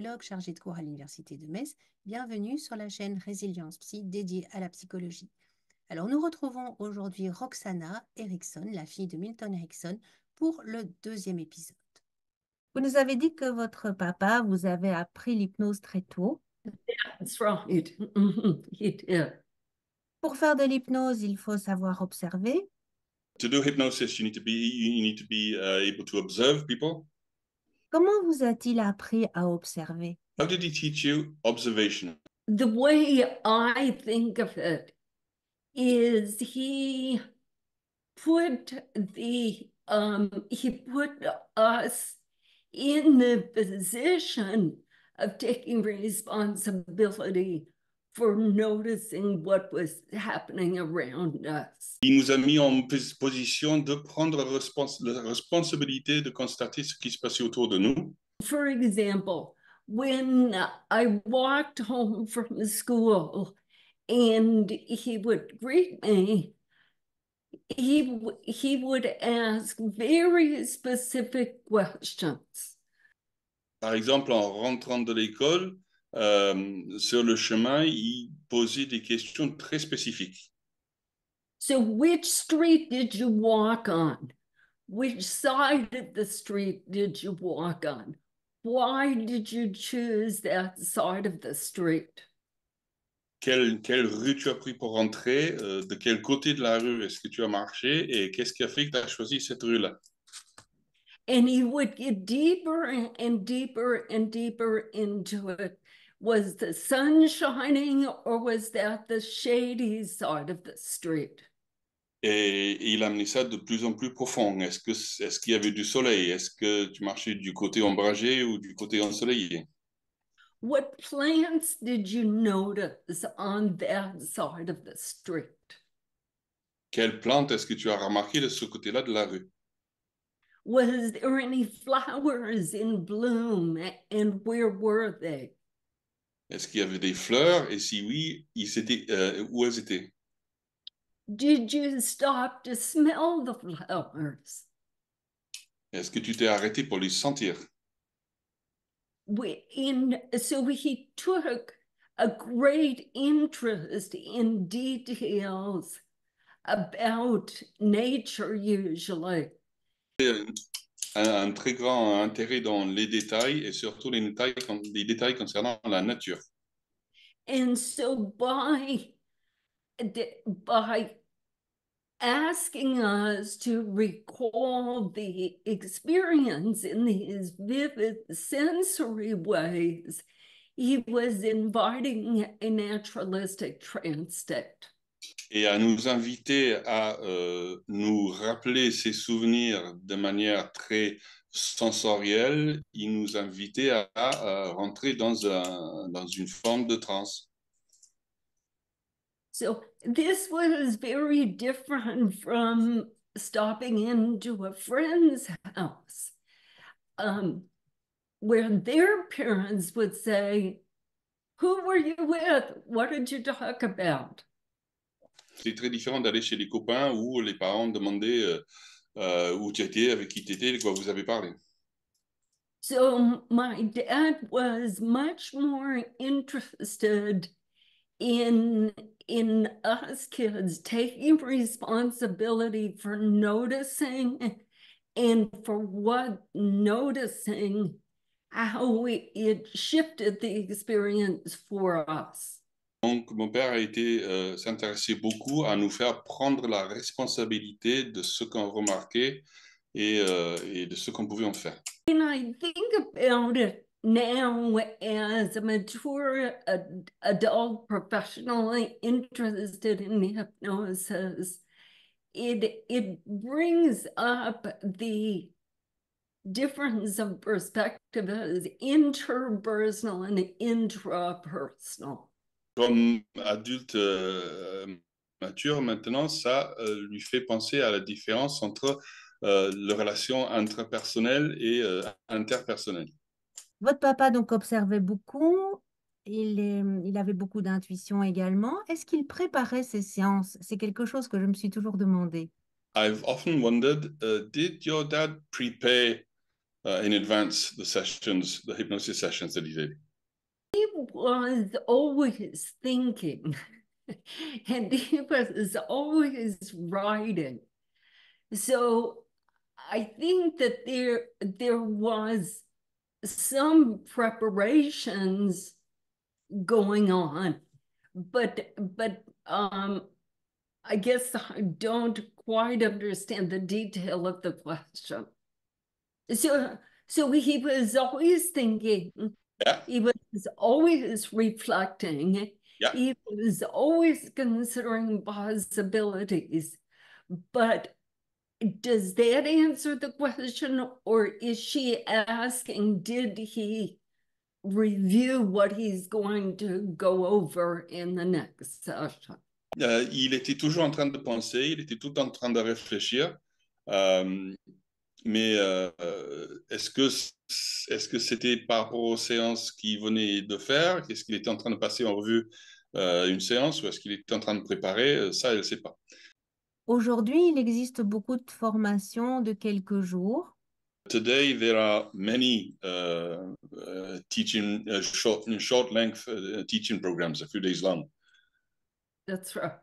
psychologue chargée de cours à l'Université de Metz. Bienvenue sur la chaîne Resilience Psy dédiée à la psychologie. Alors, nous retrouvons aujourd'hui Roxanna Erickson, la fille de Milton Erickson, pour le deuxième épisode. Vous nous avez dit que votre papa vous avait appris l'hypnose très tôt. That's right. He did. Pour faire de l'hypnose, il faut savoir observer. To do hypnosis, you need to be able to observe people. Comment vous a-t-il appris à observer? How did he teach you observation? The way I think of it is he put us in the position of taking responsibility for noticing what was happening around us. Il nous a mis en position de prendre la responsabilité de constater ce qui se passait autour de nous. For example, when I walked home from school and he would greet me, he would ask very specific questions. Par exemple, en rentrant de l'école, sur le chemin, il posait des questions très spécifiques. So which street did you walk on? Which side of the street did you walk on? Why did you choose that side of the street? Quelle rue tu as pris pour rentrer? De quel côté de la rue est-ce que tu as marché? Et qu'est-ce qui a fait que tu as choisi cette rue-là? And he would get deeper and deeper and deeper into it. Was the sun shining or was that the shady side of the street? Et il a amené ça de plus en plus profond. Est-ce qu'il y avait du soleil? Est-ce que tu marchais du côté ombragé ou du côté ensoleillé? What plants did you notice on that side of the street? Quelle plante est-ce que tu as remarqué de ce côté-là de la rue? Was there any flowers in bloom and where were they? Est-ce qu'il y avait des fleurs? Et si oui, où elles étaient? Did you stop to smell the flowers? Est-ce que tu t'es arrêté pour les sentir? So he took a great interest in details about nature usually. Un très grand intérêt dans les détails et surtout les détails concernant la nature. And so by asking us to recall the experience in these vivid sensory ways, he was inviting a naturalistic trance state. Et à nous inviter à nous rappeler ces souvenirs de manière très sensorielle, il nous invitait à rentrer dans une forme de transe. So this was very different from stopping into a friend's house, where their parents would say, "Who were you with? What did you talk about?" C'est très différent d'aller chez les copains où les parents demandaient où tu étais, avec qui tu étais, de quoi vous avez parlé. So my dad was much more interested in us kids taking responsibility for noticing and for what noticing, how it shifted the experience for us. Donc, mon père s'intéressait beaucoup à nous faire prendre la responsabilité de ce qu'on remarquait et de ce qu'on pouvait en faire. And I think about it now as a mature adult professionally interested in hypnosis, it brings up the difference of perspective as interpersonal and intrapersonal. Comme adulte mature maintenant, ça lui fait penser à la différence entre les relations intrapersonnelles et interpersonnelles. Votre papa donc observait beaucoup, il avait beaucoup d'intuition également. Est-ce qu'il préparait ses séances? C'est quelque chose que je me suis toujours demandé. I've often wondered, did your dad prepare in advance the sessions, the hypnosis sessions that he did. He was always thinking, and he was always writing. So I think that there was some preparations going on, but I guess I don't quite understand the detail of the question. So he was always thinking. Yeah. He was always reflecting. Yeah. He was always considering possibilities. But does that answer the question, or is she asking, did he review what he's going to go over in the next session? Il était toujours en train de penser, il était tout en train de réfléchir. Mais est-ce que c'était par rapport aux séances qu'il venait de faire? Est-ce qu'il était en train de passer en revue une séance ou est-ce qu'il était en train de préparer? Ça, elle ne sait pas. Aujourd'hui, il existe beaucoup de formations de quelques jours. Today, there are many teaching, short length teaching programs, a few days long. That's right.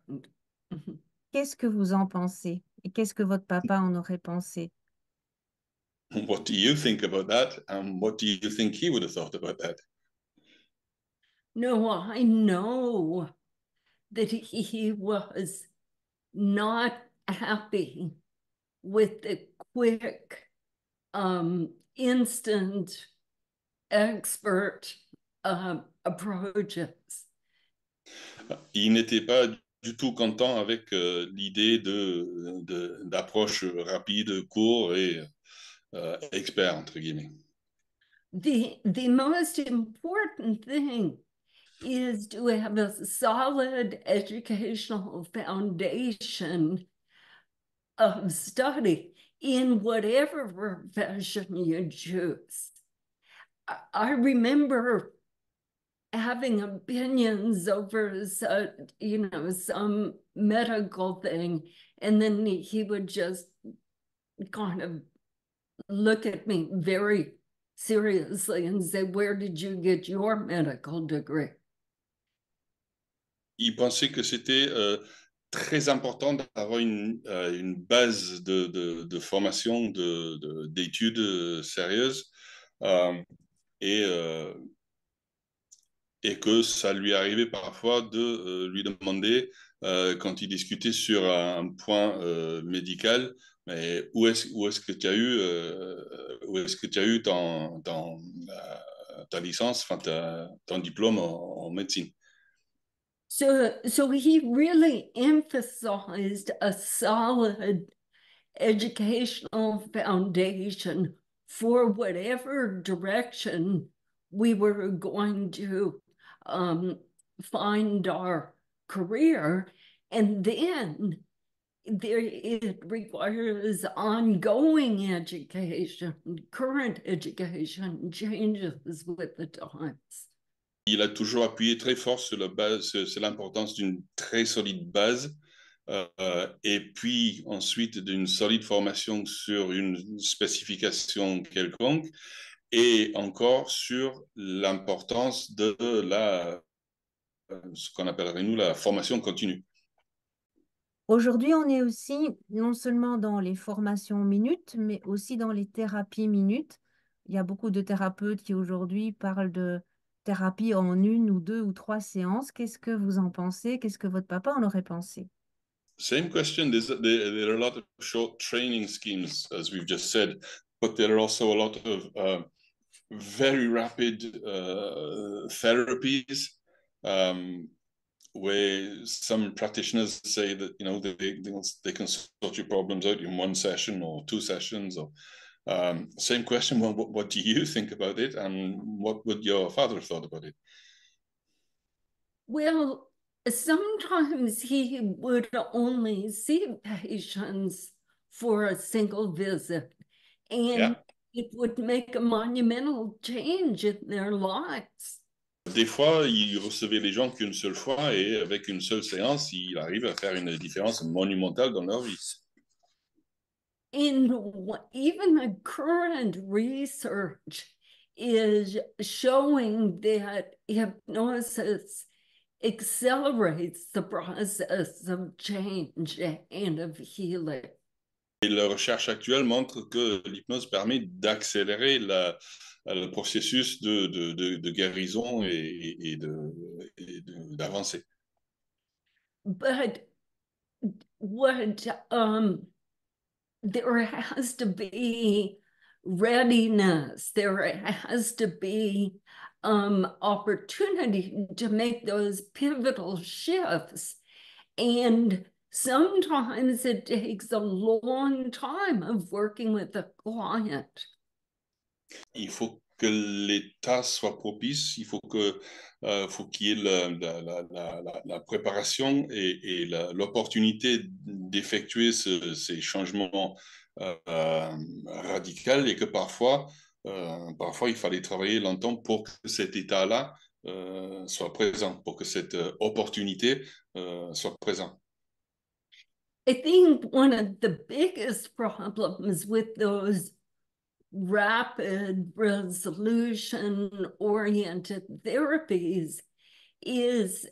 Qu'est-ce que vous en pensez? Et qu'est-ce que votre papa en aurait pensé? What do you think about that? And what do you think he would have thought about that? No, I know that he was not happy with the quick, instant, expert approaches. Il n'était pas du tout content avec l'idée d'approche rapide, court et expert, entre guillemets. The most important thing is to have a solid educational foundation of study in whatever profession you choose. I remember having opinions over, some medical thing, and then he would just kind of look at me very seriously and say, "Where did you get your medical degree?" Il pensait que c'était très important d'avoir une base de formation, d'études sérieuses et que ça lui arrivait parfois de lui demander, quand il discutait sur un point médical, mais où est-ce que tu as eu ta licence, enfin ton diplôme en médecine. So he really emphasized a solid educational foundation for whatever direction we were going to find our career. And then it requires ongoing education, current education changes with the times. Il a toujours appuyé très fort sur la base, c'est l'importance d'une très solide base et puis ensuite d'une solide formation sur une spécification quelconque et encore sur l'importance de ce qu'on appellerait nous la formation continue. Aujourd'hui, on est aussi non seulement dans les formations minutes, mais aussi dans les thérapies minutes. Il y a beaucoup de thérapeutes qui aujourd'hui parlent de thérapie en 1 ou 2 ou 3 séances. Qu'est-ce que vous en pensez? Qu'est-ce que votre papa en aurait pensé? Same question. There are a lot of short training schemes, as we've just said, but there are also a lot of very rapid therapies where some practitioners say that they can sort your problems out in 1 session or 2 sessions. Or same question. Well, what do you think about it, and what would your father have thought about it? Well, sometimes he would only see patients for a single visit, and it would make a monumental change in their lives. Des fois, il recevait les gens qu'une seule fois et avec une seule séance, il arrive à faire une différence monumentale dans leur vie. And even the current research is showing that hypnosis accelerates the process of change and of healing. Et la recherche actuelle montre que l'hypnose permet d'accélérer le processus de guérison et d'avancer. But what there has to be readiness, there has to be opportunity to make those pivotal shifts. And sometimes it takes a long time of working with a client. Il faut que l'état soit propice, il faut qu'il y ait la préparation et l'opportunité d'effectuer ces changements radicaux et que parfois, il fallait travailler longtemps pour que cet état-là soit présent, pour que cette opportunité soit présente. I think one of the biggest problems with those rapid resolution-oriented therapies is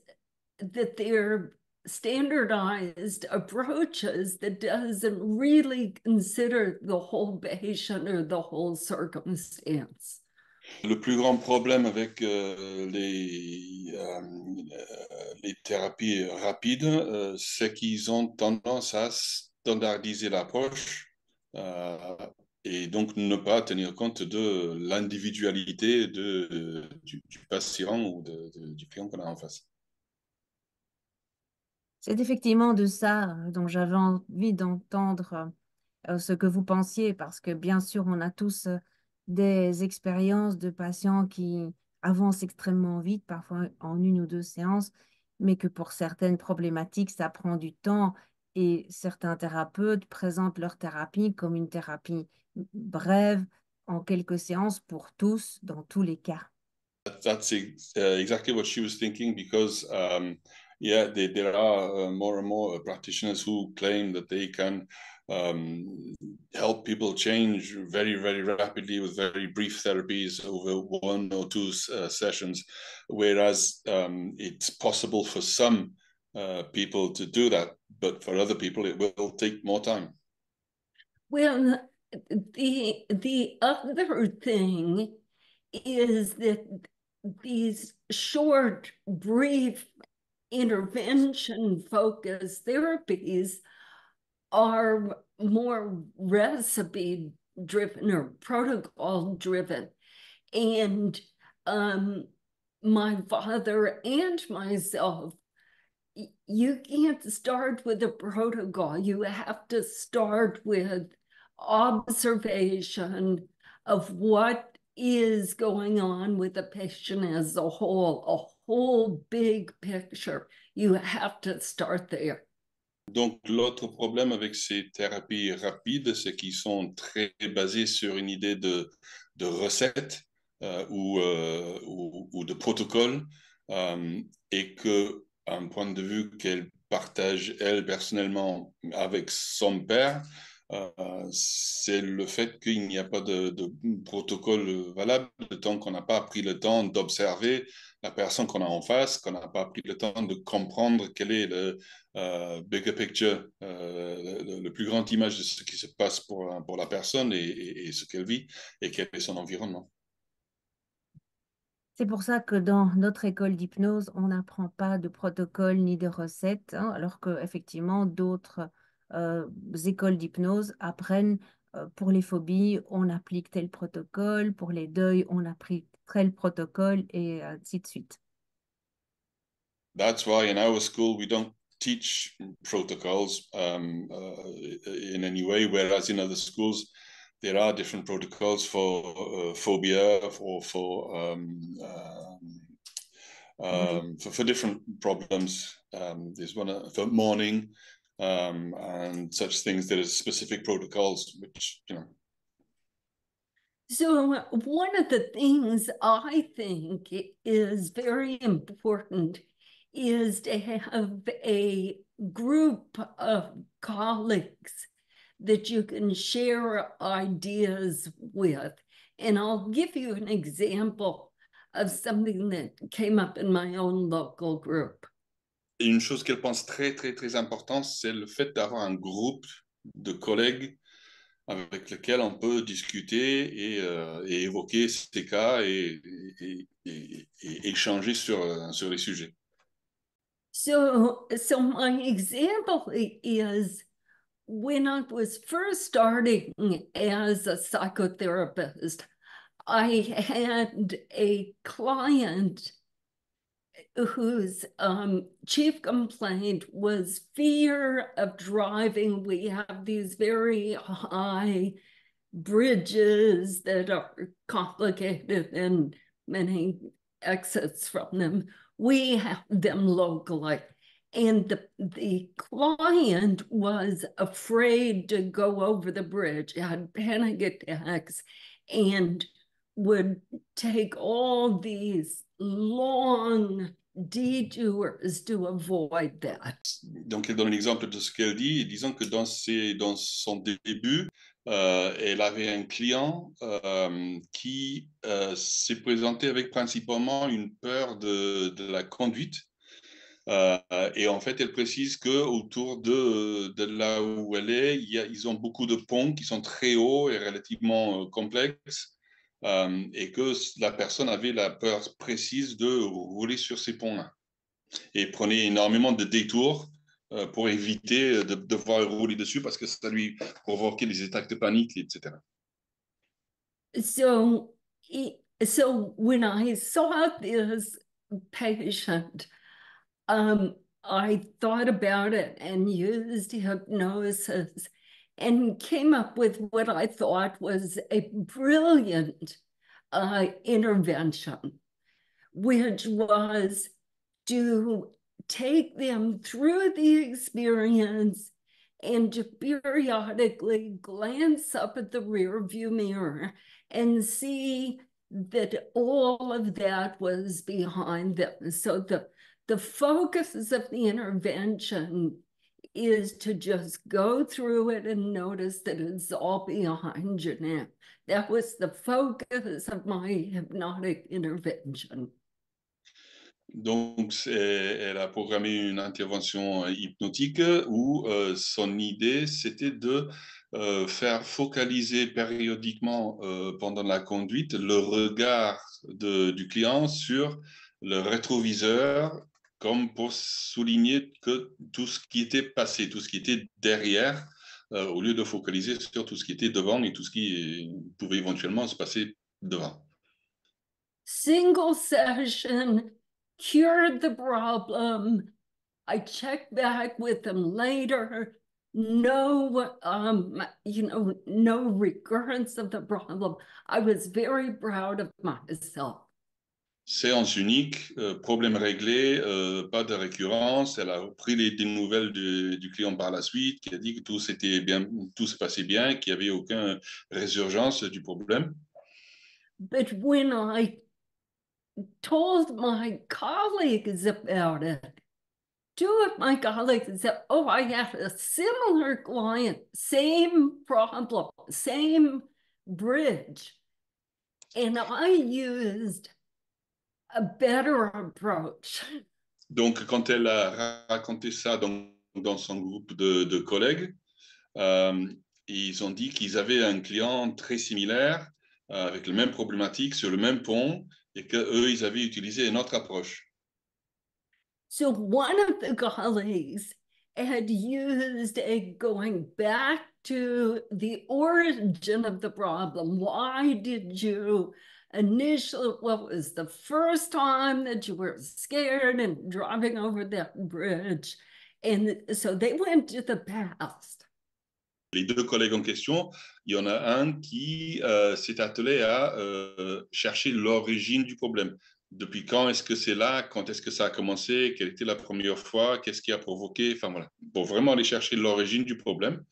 that they're standardized approaches that doesn't really consider the whole patient or the whole circumstance. Le plus grand problème avec les thérapies rapides, c'est qu'ils ont tendance à standardiser l'approche et donc ne pas tenir compte de l'individualité du patient ou du client qu'on a en face. C'est effectivement de ça dont j'avais envie d'entendre ce que vous pensiez, parce que bien sûr, on a tous des expériences de patients qui avancent extrêmement vite, parfois en 1 ou 2 séances, mais que pour certaines problématiques, ça prend du temps. Et certains thérapeutes présentent leur thérapie comme une thérapie brève, en quelques séances pour tous, dans tous les cas. That's exactly what she was thinking, because yeah, there are more and more practitioners who claim that they can help people change very, very rapidly with very brief therapies over 1 or 2 sessions, whereas it's possible for some people to do that, but for other people it will take more time. Well, the other thing is that these short, brief, intervention-focused therapies are more recipe-driven or protocol-driven. And my father and myself, you can't start with a protocol. You have to start with observation of what is going on with the patient as a whole big picture. You have to start there. Donc, l'autre problème avec ces thérapies rapides, c'est qu'ils sont très basés sur une idée de recette ou de protocole, et qu'un point de vue qu'elle partage, elle, personnellement, avec son père, c'est le fait qu'il n'y a pas de protocole valable tant qu'on n'a pas pris le temps d'observer la personne qu'on a en face, qu'on n'a pas pris le temps de comprendre quel est le bigger picture, le plus grande image de ce qui se passe pour la personne et ce qu'elle vit et quel est son environnement. C'est pour ça que dans notre école d'hypnose, on n'apprend pas de protocole ni de recettes, hein, alors qu'effectivement, d'autres écoles d'hypnose apprennent pour les phobies, on applique tel protocole, pour les deuils, on applique tel protocole, et ainsi de suite. That's why in our school we don't teach protocols in any way, whereas in other schools there are different protocols for phobia, for different problems. There's one for mourning and such things. There is specific protocols, which, you know. So one of the things I think is very important is to have a group of colleagues that you can share ideas with. And I'll give you an example of something that came up in my own local group. Et une chose qu'elle pense très, très, très importante, c'est le fait d'avoir un groupe de collègues avec lesquels on peut discuter et évoquer ces cas et échanger sur les sujets. So my example is when I was first starting as a psychotherapist, I had a client whose chief complaint was fear of driving. We have these very high bridges that are complicated and many exits from them. We have them locally. And the client was afraid to go over the bridge, had panic attacks, and would take all these long detours to avoid that. Donc, elle donne l'exemple de ce qu'elle dit, et disons que dans son début, elle avait un client qui s'est présenté avec principalement une peur de la conduite. Et en fait, elle précise qu'autour de là où elle est, ils ont beaucoup de ponts qui sont très hauts et relativement complexes. Et que la personne avait la peur précise de rouler sur ces ponts-là. Et prenait énormément de détours pour éviter de devoir rouler dessus parce que ça lui provoquait des attaques de panique, etc. So when I saw this patient, I thought about it and used hypnosis and came up with what I thought was a brilliant intervention, which was to take them through the experience and to periodically glance up at the rearview mirror and see that all of that was behind them. So the focus of the intervention is to just go through it and notice that it's all behind you now. That was the focus of my hypnotic intervention. Donc, elle a programmé une intervention hypnotique où son idée, c'était de faire focaliser périodiquement pendant la conduite le regard du client sur le rétroviseur, comme pour souligner que tout ce qui était passé, tout ce qui était derrière, au lieu de focaliser sur tout ce qui était devant et tout ce qui pouvait éventuellement se passer devant. Single session cured the problem. I checked back with them later. No, no recurrence of the problem. I was very proud of myself. Séance unique, problème réglé, pas de récurrence. Elle a repris des nouvelles du client par la suite, qui a dit que tout se passait bien, qu'il n'y avait aucune résurgence du problème. But when I told my colleagues about it, two of my colleagues said, oh, I had a similar client, same problem, same bridge. And I used a better approach. Donc, quand elle a raconté ça dans son groupe de collègues, ils ont dit qu'ils avaient un client très similaire, avec la même problématique, sur le même pont, et qu'eux, ils avaient utilisé une autre approche. So one of the colleagues had used a going back to the origin of the problem. Why did you initially, what was the first time that you were scared and driving over that bridge? And so they went to the past. Les deux collègues en question, il y en a un qui s'est attelé à chercher l'origine du problème. Depuis quand est-ce que c'est là? Quand est-ce que ça a commencé? Quelle était la première fois? Qu'est-ce qui a provoqué? Enfin voilà, pour vraiment aller chercher l'origine du problème.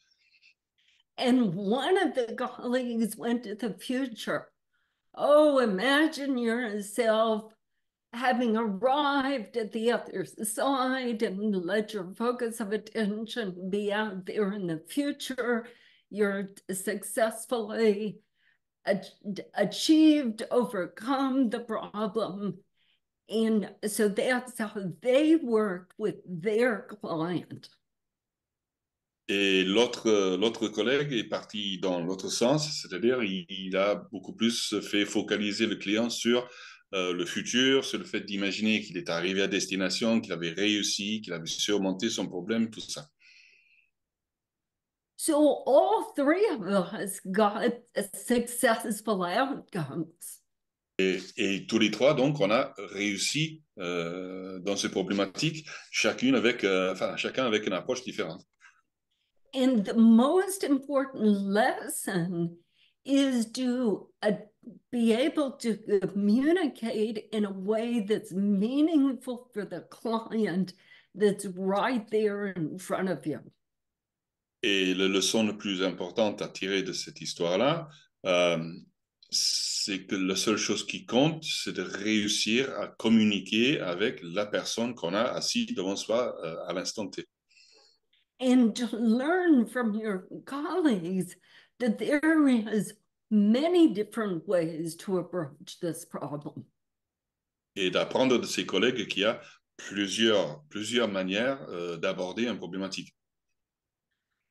And one of the colleagues went to the future. Oh, imagine yourself having arrived at the other side and let your focus of attention be out there in the future. you're successfully achieved, overcome the problem. And so that's how they worked with their client. Et l'autre collègue est parti dans l'autre sens, c'est-à-dire il a beaucoup plus fait focaliser le client sur le futur, sur le fait d'imaginer qu'il est arrivé à destination, qu'il avait réussi, qu'il avait surmonté son problème, tout ça. So all three of us got successful outcomes. Et tous les trois, donc, on a réussi dans ces problématiques, chacun avec une approche différente. And the most important lesson is to be able to communicate in a way that's meaningful for the client that's right there in front of you. Et la leçon la plus importante à tirer de cette histoire-là, c'est que la seule chose qui compte, c'est de réussir à communiquer avec la personne qu'on a assise devant soi à l'instant T. And to learn from your colleagues that there is many different ways to approach this problem. Et d'apprendre de ses collègues qu'il y a plusieurs manières d'aborder une problématique.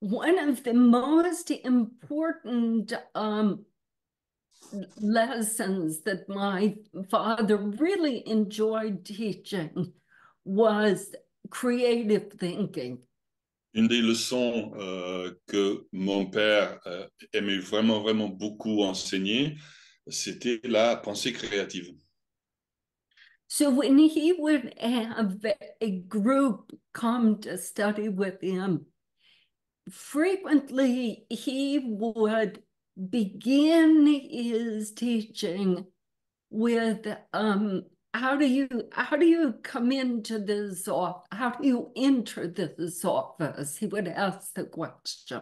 One of the most important lessons that my father really enjoyed teaching was creative thinking. Une des leçons que mon père aimait vraiment beaucoup enseigner, c'était la pensée créative. So when he would have a group come to study with him, frequently he would begin his teaching with how do you come into this office? How do you enter this office? He would ask the question.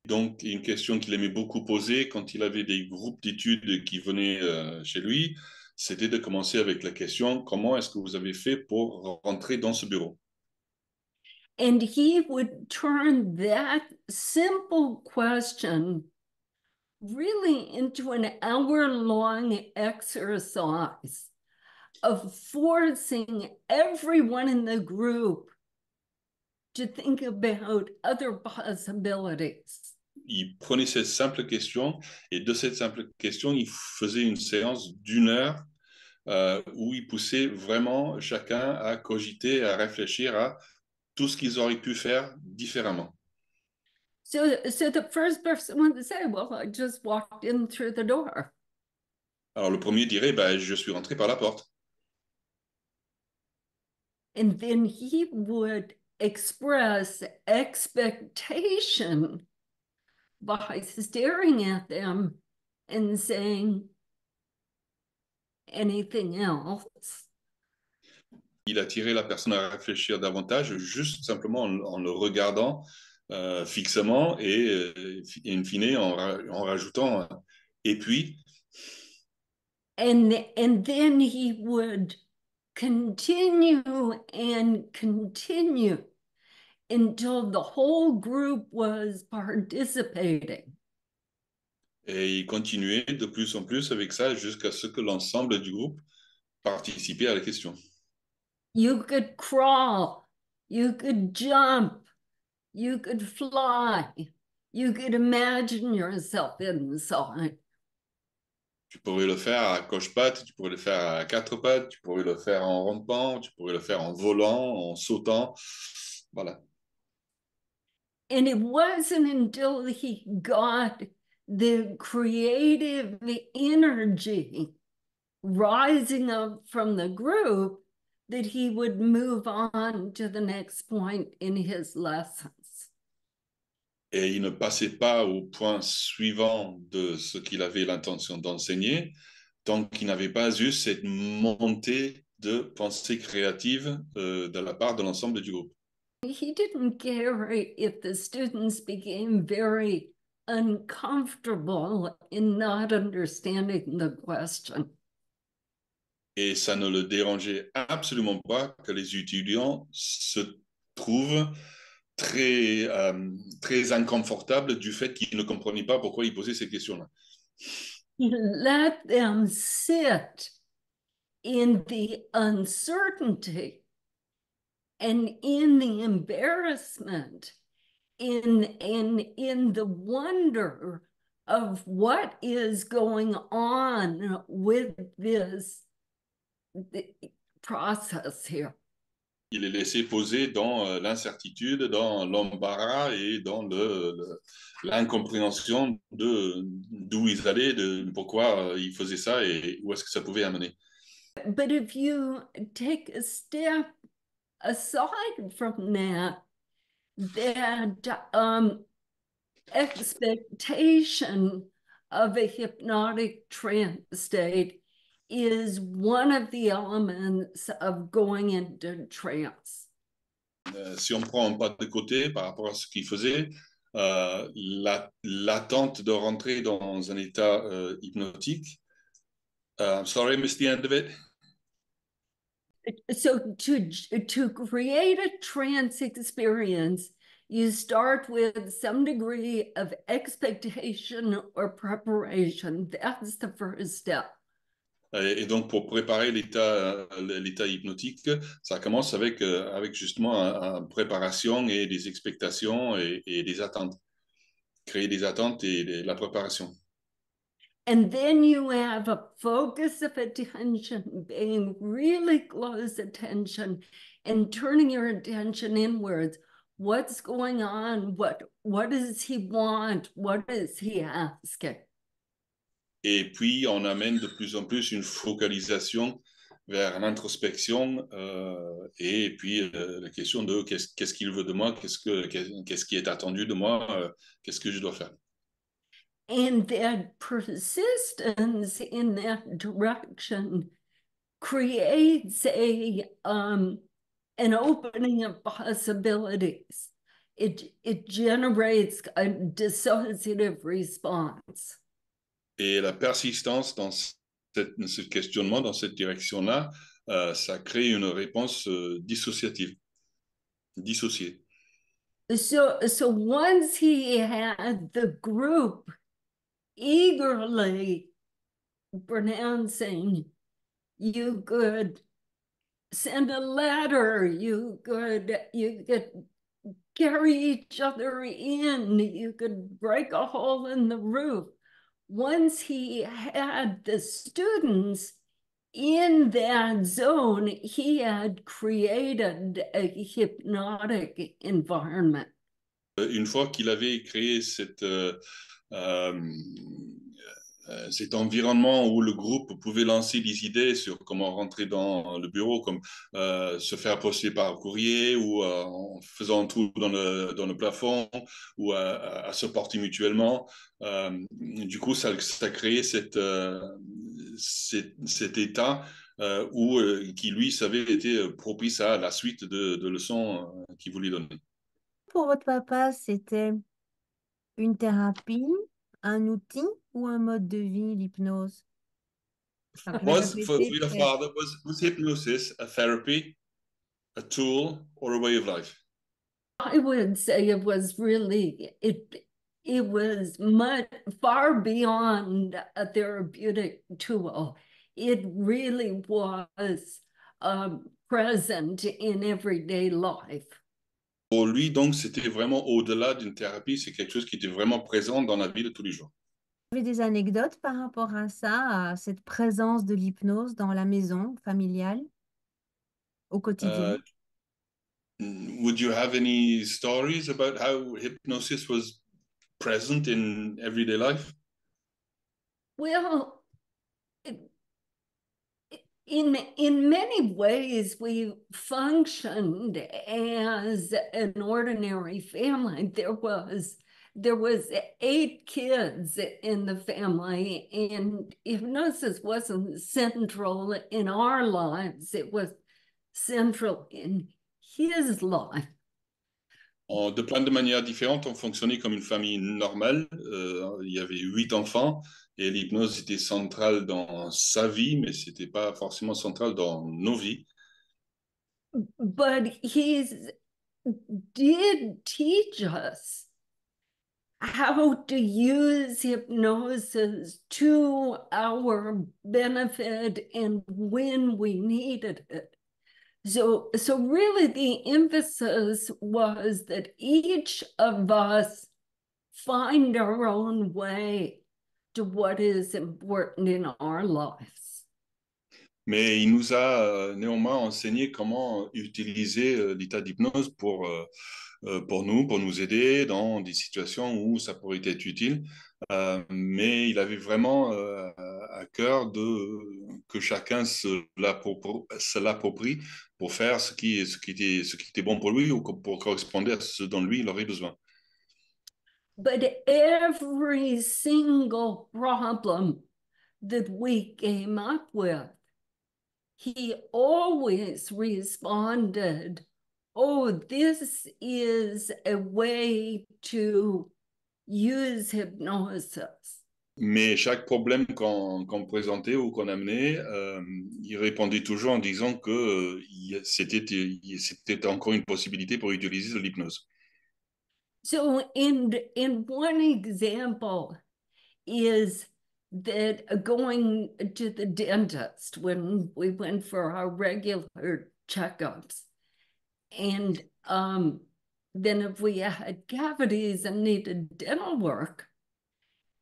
Donc, une question qu'il aimait beaucoup poser quand il avait des groupes d'études qui venaient chez lui, c'était de commencer avec la question, comment est-ce que vous avez fait pour rentrer dans ce bureau? And he would turn that simple question really into an hour-long exercise of forcing everyone in the group to think about other possibilities. Il prenait cette simple question et de cette simple question, il faisait une séance d'1 heure où il poussait vraiment chacun à cogiter, à réfléchir à tout ce qu'ils auraient pu faire différemment. So the first person would say, well, I just walked in through the door. Alors le premier dirait, je suis rentré par la porte. And then he would express expectation by staring at them and saying, anything else? Il attirait la personne à réfléchir davantage, juste simplement en le regardant fixement et in fine en rajoutant et puis. And then he would continue and continue until the whole group was participating. Et il continuait de plus en plus avec ça jusqu'à ce que l'ensemble du groupe participait à la question. You could crawl, you could jump, you could fly, you could imagine yourself inside. Tu pourrais le faire à coche-pattes, tu pourrais le faire à 4 pattes, tu pourrais le faire en rampant, tu pourrais le faire en volant, en sautant. Voilà. And it wasn't until he got the creative energy rising up from the group that he would move on to the next point in his lessons. Et il ne passait pas au point suivant de ce qu'il avait l'intention d'enseigner tant qu'il n'avait pas eu cette montée de pensée créative de la part de l'ensemble du groupe. He didn't care if the students became very uncomfortable in not understanding the question. Et ça ne le dérangeait absolument pas que les étudiants se trouvent très inconfortable du fait qu'il ne comprenait pas pourquoi il posait ces questions-là. Let them sit in the uncertainty and in the embarrassment, in the wonder of what is going on with this process here. Il les laissait poser dans l'incertitude, dans l'embarras et dans l'incompréhension d'où ils allaient, de pourquoi ils faisaient ça et où est-ce que ça pouvait amener. But if you take a step aside from that expectation of a hypnotic trance state is one of the elements of going into trance. Si on prend un pas de côté par rapport à ce qu'il faisait, l'attente de rentrer dans un état hypnotique. Sorry, I missed the end of it. So to create a trance experience, you start with some degree of expectation or preparation. That's the first step. Et donc, pour préparer l'état hypnotique, ça commence avec justement une préparation et des expectations et des attentes. Créer des attentes et la préparation. And then you have a focus of attention, paying really close attention and turning your attention inwards. What's going on? What does he want? What is he asking? Et puis, on amène de plus en plus une focalisation vers l'introspection et puis la question de qu'est-ce qu'il veut de moi, qu'est-ce qui est attendu de moi, qu'est-ce que je dois faire. And that persistence in that direction creates an opening of possibilities. It generates a dissociative response. Et la persistance dans ce questionnement, dans cette direction-là, ça crée une réponse dissociative, dissociée. So once he had the group eagerly pronouncing, you could send a letter, you could carry each other in, you could break a hole in the roof. Once he had the students in that zone, he had created a hypnotic environment. Une fois qu'il avait créé cet environnement où le groupe pouvait lancer des idées sur comment rentrer dans le bureau, comme se faire poster par courrier ou en faisant un trou dans le plafond ou à se porter mutuellement. Du coup, ça créait cet état qui, lui, savait était propice à la suite de leçons qu'il voulait donner. Pour votre papa, c'était une thérapie, un outil ou un mode de vie, l'hypnose? For your father, was hypnosis a therapy, a tool, or a way of life? I would say it was really, it was much far beyond a therapeutic tool. It really was present in everyday life. Pour lui, donc, c'était vraiment au-delà d'une thérapie, c'est quelque chose qui était vraiment présent dans la vie de tous les jours. Vous avez des anecdotes par rapport à ça, à cette présence de l'hypnose dans la maison familiale, au quotidien? Would you have any stories about how hypnosis was present in everyday life? Well, in many ways, we functioned as an ordinary family. There was 8 kids in the family, and hypnosis wasn't central in our lives. It was central in his life. De plein de manières différentes, on fonctionnait comme une famille normale. Il y avait 8 enfants et l'hypnose était centrale dans sa vie, mais ce n'était pas forcément central dans nos vies. But did teach us how to use hypnosis to our benefit and when we needed it. So really the emphasis was that each of us find our own way to what is important in our lives. Mais il nous a néanmoins enseigné comment utiliser l'état d'hypnose pour nous, pour nous aider dans des situations où ça pourrait être utile. Mais il avait vraiment à cœur que chacun se l'approprie pour faire ce qui était bon pour lui ou pour correspondre à ce dont lui il aurait besoin. But every single problem that we came up with, he always responded, oh, this is a way to use hypnosis. Mais chaque problème qu'on présentait ou qu'on amenait, il répondait toujours en disant que c'était encore une possibilité pour utiliser l'hypnose. So in one example is that going to the dentist when we went for our regular checkups, and then if we had cavities and needed dental work,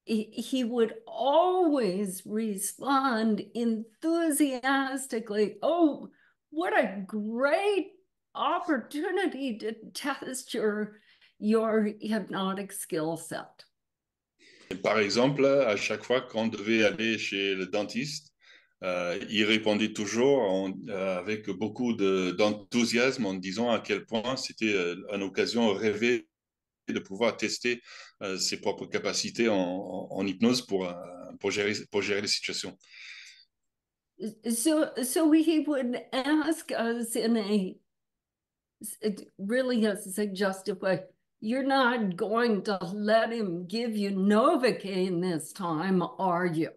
he would always respond enthusiastically, oh, what a great opportunity to test your hypnotic skill set. Par exemple, à chaque fois qu'on devait aller chez le dentiste, il répondait toujours avec beaucoup d'enthousiasme en disant à quel point c'était une occasion rêvée de pouvoir tester ses propres capacités en hypnose pour gérer les situations. So he would ask us in a really suggestive way, you're not going to let him give you Novocaine this time, are you?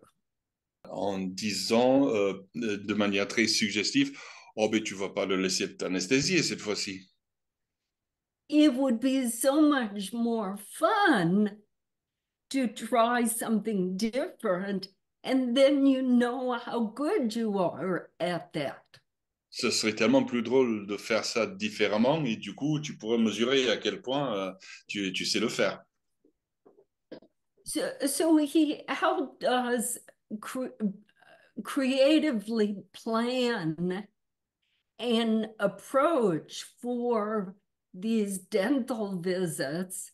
En disant de manière très suggestive, oh, ben tu vas pas le laisser t'anesthésier cette fois-ci. It would be so much more fun to try something different, and then you know how good you are at that. Ce serait tellement plus drôle de faire ça différemment et du coup, tu pourrais mesurer à quel point tu sais le faire. So he helped us creatively plan an approach for these dental visits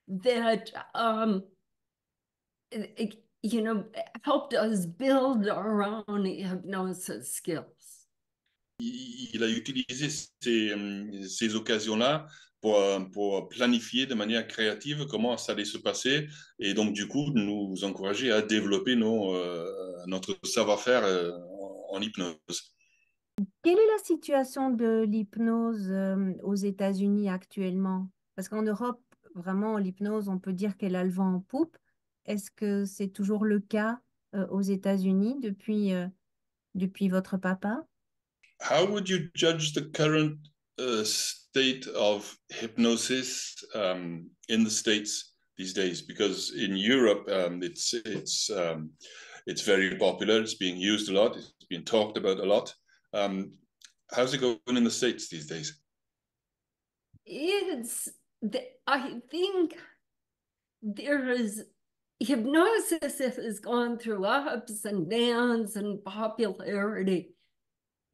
that, helped us build our own hypnosis skills. Il a utilisé ces occasions-là pour planifier de manière créative comment ça allait se passer et donc du coup nous encourager à développer notre savoir-faire en hypnose. Quelle est la situation de l'hypnose aux États-Unis actuellement? Parce qu'en Europe, vraiment, l'hypnose, on peut dire qu'elle a le vent en poupe. Est-ce que c'est toujours le cas aux États-Unis depuis votre papa? How would you judge the current state of hypnosis in the States these days? Because in Europe, it's very popular. It's being used a lot. It's being talked about a lot. How's it going in the States these days? I think hypnosis has gone through ups and downs and popularity,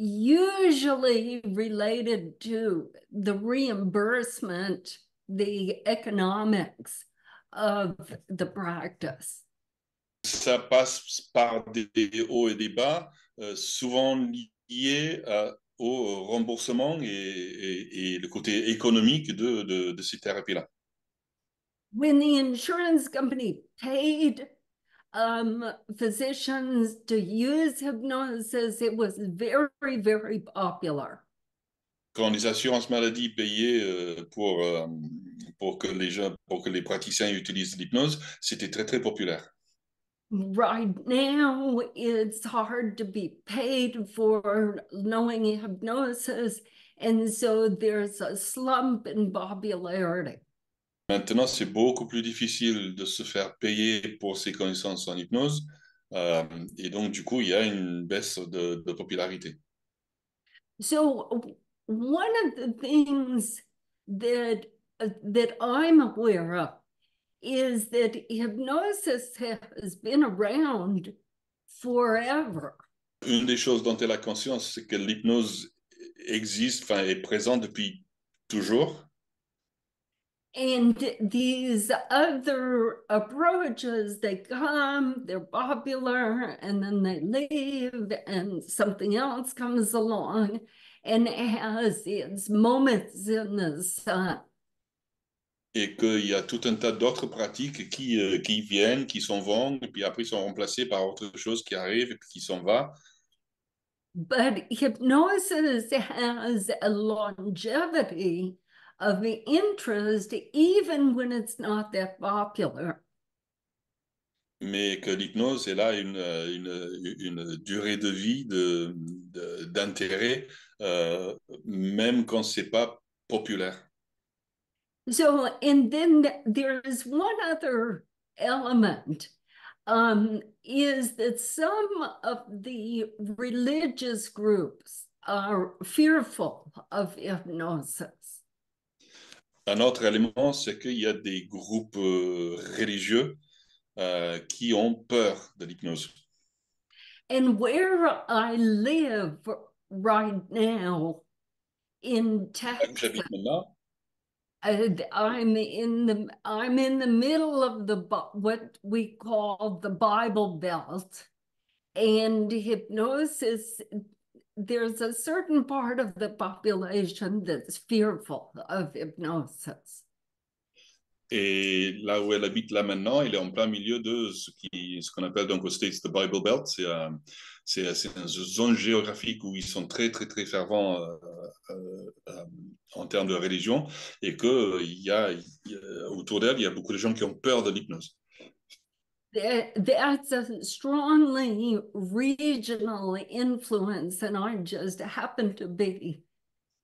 usually related to the reimbursement, the economics of the practice. Ça passe par des hauts et des bas, souvent liés au remboursement et le côté économique de ces thérapies-là. When the insurance company paid physicians to use hypnosis, it was very, very popular. Quand les assurances maladie payaient pour que les praticiens utilisent l'hypnose, c'était très, très populaire. Right now, it's hard to be paid for knowing hypnosis, And so there's a slump in popularity. Maintenant, c'est beaucoup plus difficile de se faire payer pour ses connaissances en hypnose. Et donc, du coup, il y a une baisse de popularité. So one of the things that I'm aware of is that hypnosis has been around forever. Une des choses dont elle a conscience, c'est que l'hypnose existe, enfin, est présente depuis toujours. And these other approaches, they come, they're popular, and then they leave, and something else comes along and has its moments in the sun. Et qu'il y a tout un tas d'autres pratiques qui viennent, qui s'en vont, et puis après sont remplacées par autre chose qui arrive et puis qui s'en va. But hypnosis has a longevity of interest even when it's not that popular. Mais que l'hypnose, elle a une durée de vie d'intérêt, même quand c'est pas populaire. So, and then there's one other element, is that some of the religious groups are fearful of hypnosis. Un autre élément, c'est qu'il y a des groupes religieux qui ont peur de l'hypnose. And where I live right now in Là où Texas, j'habite maintenant, I'm in the middle of what we call the Bible Belt, and hypnosis. There's a certain part of the population that's fearful of hypnosis. et là où elle habite là maintenant, elle est en plein milieu de ce qu'on appelle donc aux States the Bible Belt. C'est une zone géographique où ils sont très, très, très fervents en termes de religion et autour d'elle, il y a beaucoup de gens qui ont peur de l'hypnose. That's a strongly regional influence, and I just happen to be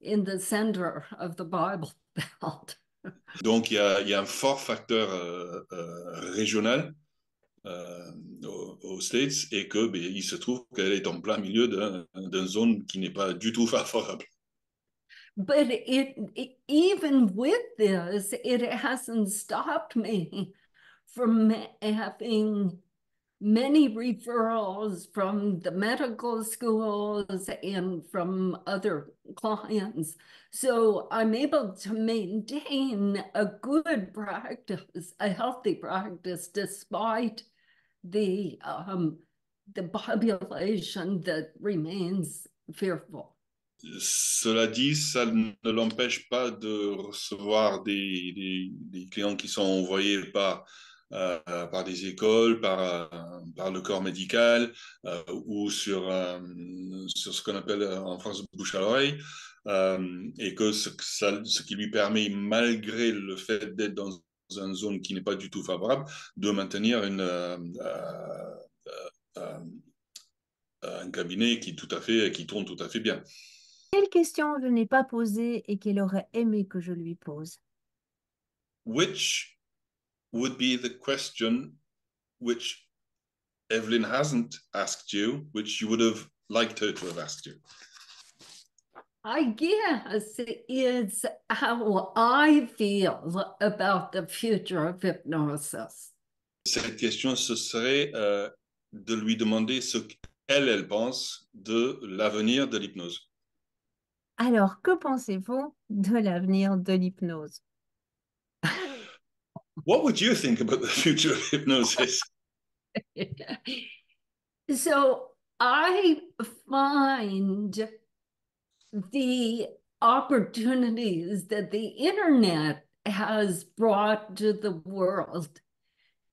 in the center of the Bible Belt. Donc, il y a un fort facteur régional aux States et il se trouve qu'elle est en plein milieu d'une zone qui n'est pas du tout favorable. But even with this, it hasn't stopped me from having many referrals from the medical schools and from other clients. So I'm able to maintain a good practice, a healthy practice, despite the population that remains fearful. Cela dit, ça ne l'empêche pas de recevoir des clients qui sont envoyés par des écoles, par le corps médical ou sur ce qu'on appelle en France bouche à l'oreille, et que ce qui lui permet, malgré le fait d'être dans une zone qui n'est pas du tout favorable, de maintenir un cabinet qui tourne tout à fait bien. Quelle question je n'ai pas posée et qu'elle aurait aimé que je lui pose? Which would be the question which Evelyn hasn't asked you, which you would have liked her to have asked you? I guess it's how I feel about the future of hypnosis. Cette question, ce serait de lui demander ce qu'elle pense de l'avenir de l'hypnose. Alors, que pensez-vous de l'avenir de l'hypnose? What would you think about the future of hypnosis? So I find the opportunities that the internet has brought to the world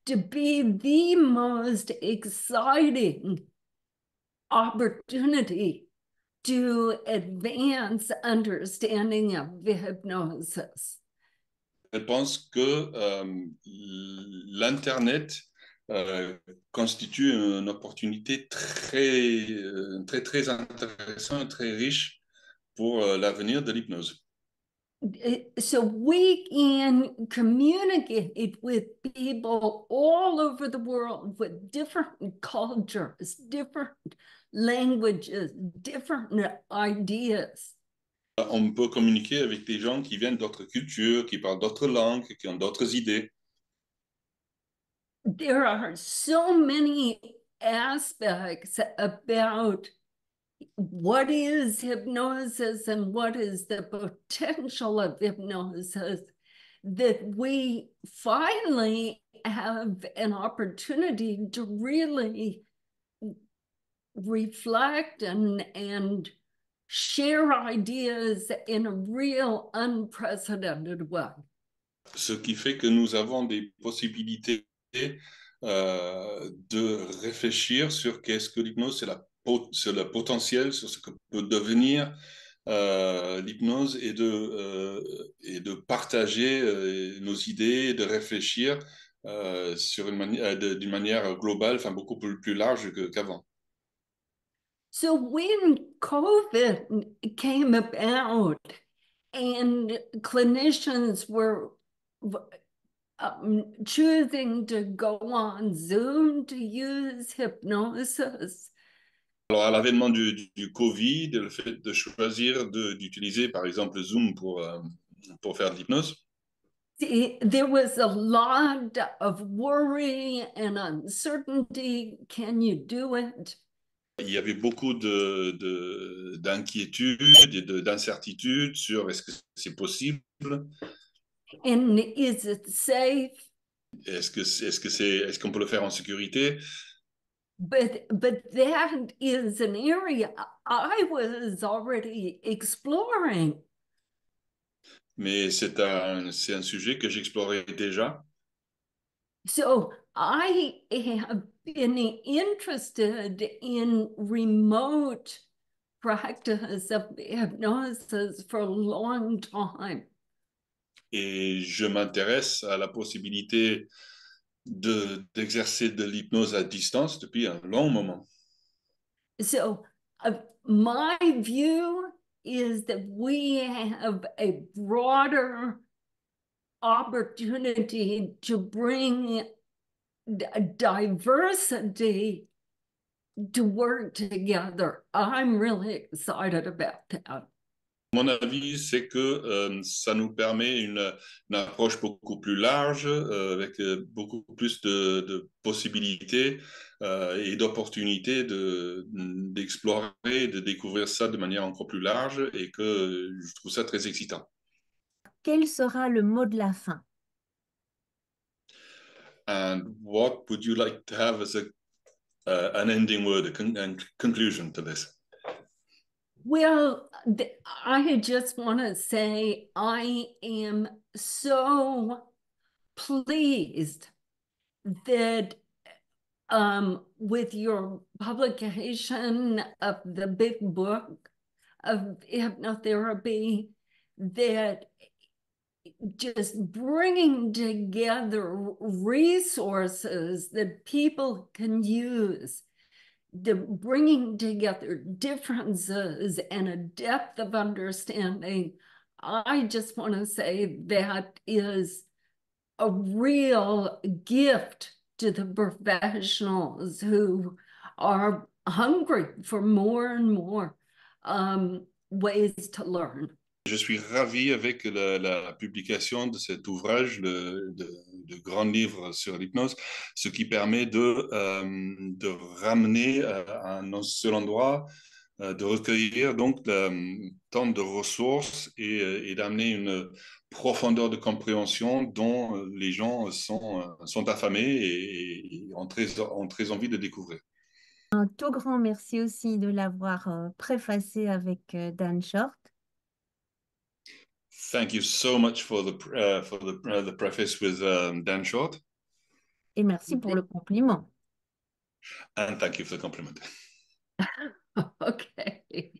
to be the most exciting opportunity to advance understanding of hypnosis. Elle pense que l'Internet constitue une opportunité très, très, très intéressante, très riche pour l'avenir de l'hypnose. So we can communicate with people all over the world with different cultures, different languages, different ideas. On peut communiquer avec des gens qui viennent d'autres cultures, qui parlent d'autres langues, qui ont d'autres idées. There are so many aspects about what is hypnosis and what is the potential of hypnosis that we finally have an opportunity to really reflect and share ideas in a real unprecedented way. Ce qui fait que nous avons des possibilités de réfléchir sur qu'est-ce que l'hypnose, c'est le potentiel, sur ce que peut devenir l'hypnose et de partager nos idées, de réfléchir d'une manière globale, enfin beaucoup plus large qu'avant. So when COVID came about and clinicians were choosing to go on Zoom to use hypnosis. Alors, à l'avènement du Covid, le fait de choisir d'utiliser, par exemple, Zoom pour faire de l'hypnose, there was a lot of worry and uncertainty. Can you do it? il y avait beaucoup d'inquiétudes et d'incertitudes sur est-ce que c'est possible, And is it safe? est-ce qu'on peut le faire en sécurité? But that is an area I was already exploring. Mais c'est un sujet que j'explorais déjà. So I have been interested in remote practice of hypnosis for a long time. Et je m'intéresse à la possibilité d'exercer de l'hypnose à distance depuis un long moment. So my view is that we have a broader opportunity to bring diversity to work together. I'm really excited about that. Mon avis, c'est que ça nous permet une approche beaucoup plus large, avec beaucoup plus de possibilités et d'opportunités d'explorer, de découvrir ça de manière encore plus large et que je trouve ça très excitant. Quel sera le mot de la fin? And what would you like to have as an ending word, a conclusion to this? Well, I just want to say I am so pleased that with your publication of the big book of hypnotherapy, that just bringing together resources that people can use, the bringing together differences and a depth of understanding, I just want to say that is a real gift to the professionals who are hungry for more and more ways to learn. Je suis ravi avec la publication de cet ouvrage, de grand livre sur l'hypnose, ce qui permet de ramener à un seul endroit, de recueillir donc tant de ressources et d'amener une profondeur de compréhension dont les gens sont affamés et ont très envie de découvrir. Un tout grand merci aussi de l'avoir préfacé avec Dan Short. Thank you so much for the preface with Dan Short. Et merci pour le compliment. And thank you for the compliment. Okay.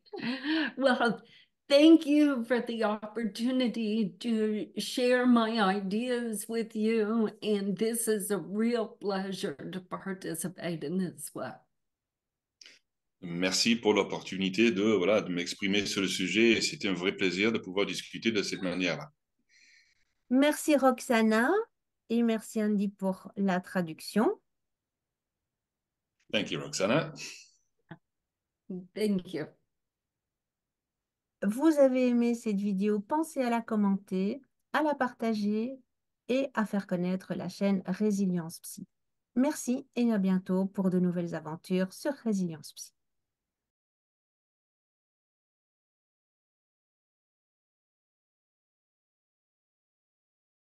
Well, thank you for the opportunity to share my ideas with you. And this is a real pleasure to participate in this way. Merci pour l'opportunité de m'exprimer sur le sujet et c'était un vrai plaisir de pouvoir discuter de cette manière-là. Merci Roxana et merci Andy pour la traduction. Thank you, Roxana. Thank you. Vous avez aimé cette vidéo, pensez à la commenter, à la partager et à faire connaître la chaîne Resilience Psy. Merci et à bientôt pour de nouvelles aventures sur Resilience Psy.